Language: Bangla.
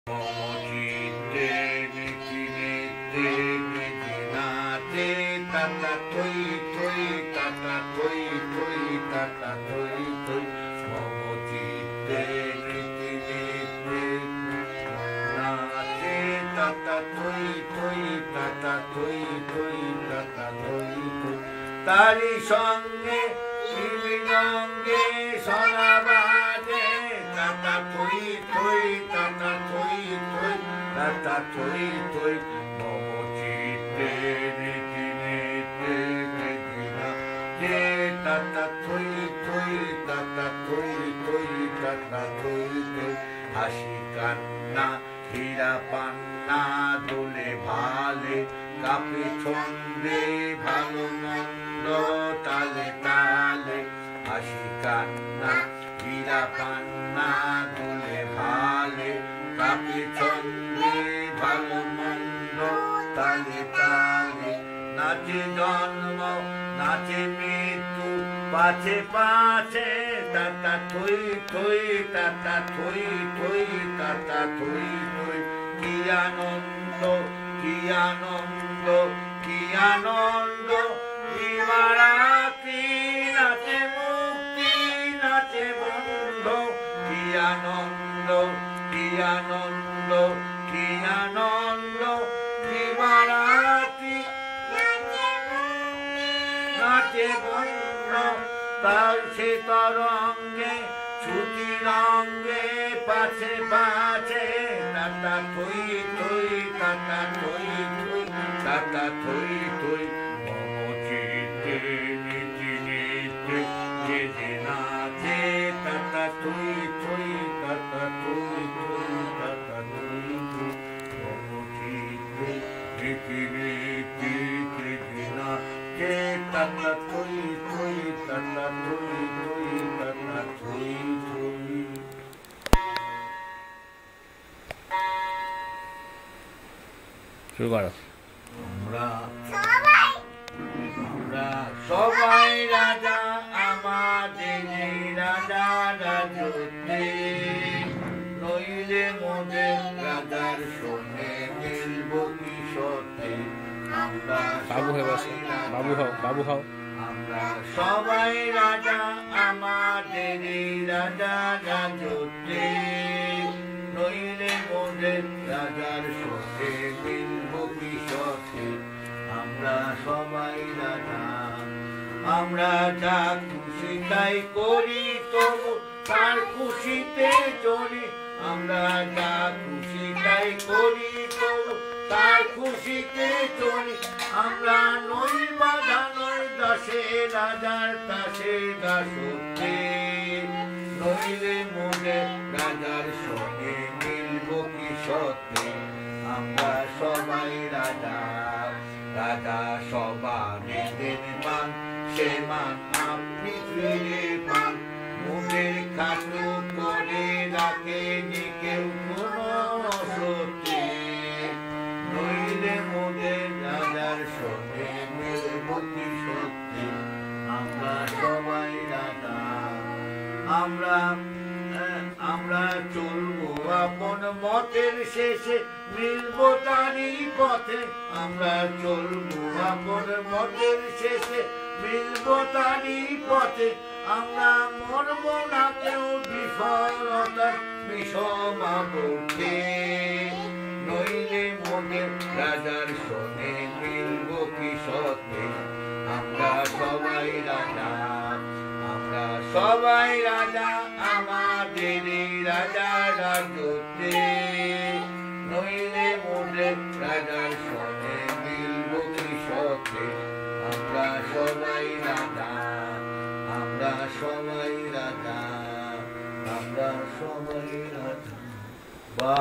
Momocite nitinite nitinate tata toi toi tata toi toi tata toi toi momocite nitinite nitinate tata toi toi tata toi toi tata toi toi tari songe শিবলিঙ্গে সনাবাজে tata toi toi tata toi toi tata toi toi momocite nitinite nitina je tata toi toi tata toi toi tata toi toi হাসি কান্না হীরা পান্না দোলে ভালে কাপে ছন্দে ভালো মন্দ তালে তালে হাসি কান্না হীরা পান্না দোলে ভালে কাপে ছন্দে ভালো মন্দ তালে তালে নাচে জন্ম নাচে মৃত্যু পাছে পাছে tata toi toi tata toi toi tata toi toi কি আনন্দ কি আনন্দ কি আনন্দ দিবারাত্রি নাচে মুক্তি নাচে বন্ধ কি আনন্দ কি আনন্দ কি আনন্দ দিবারাত্রি নাচে বন্ধ তার সে তরঙ্গে ছুটি রঙ্গে পাছে পাছে tata toi toi tata toi toi tata toi toi momocite nitinite jede nache tata toi toi tata toi toi tata toi toi momocite nitinite jede nache tata toi toi tata toi toi tata toi toi শুরু করো আমরা সবাই রাজা আমাদের রাজা রাজতে নইলে মোদের রাজার সঙ্গে মিলব কি সতে আমরা বাবু হয়ে বসো বাবু হও আমরা সবাই রাজা আমাদের রাজা রাজতে নইলে মোদের রাজার সঙ্গে মিলব কি সতে আমরা সবাই রাজা আমরা যা খুশি তাই করি তবু তার খুশিতে চলি আমরা যা খুশি তাই করি তবু তার খুশিতে চলি আমরা নই বাধা নই দাসে রাজার তাসে দাসতে নইলে মনে রাজার সঙ্গে মিলব কি সত্যি আমরা সবাই রাজা রাজা সবা নেদের মান সে মান আপনি ফিরে পান মুখের খাটু করে রাখে নি কেউ কোনো সত্যি নইলে মোদের রাজার সঙ্গে মিলব কি সত্যি আমরা সবাই রাজা আমরা চলবো আপন মতের শেষে মিলবো তারই পথে আমরা চলবো আপন মতের শেষে মিলবো তারই পথে আমরা মরবো না কেউ বিফলতার বিষমা বলতে নইলে মোদের রাজার সঙ্গে মিলবো কি সত্যি আমরা সবাই রাজা আমরা সবাই রাজা আমাদের রাজা রাজতে নইলে মোদের রাজার সঙ্গে মিলব কি সত্যি আমরা সবাই রাজা আমরা সবাই রাজা আমরা সবাই রাজা বা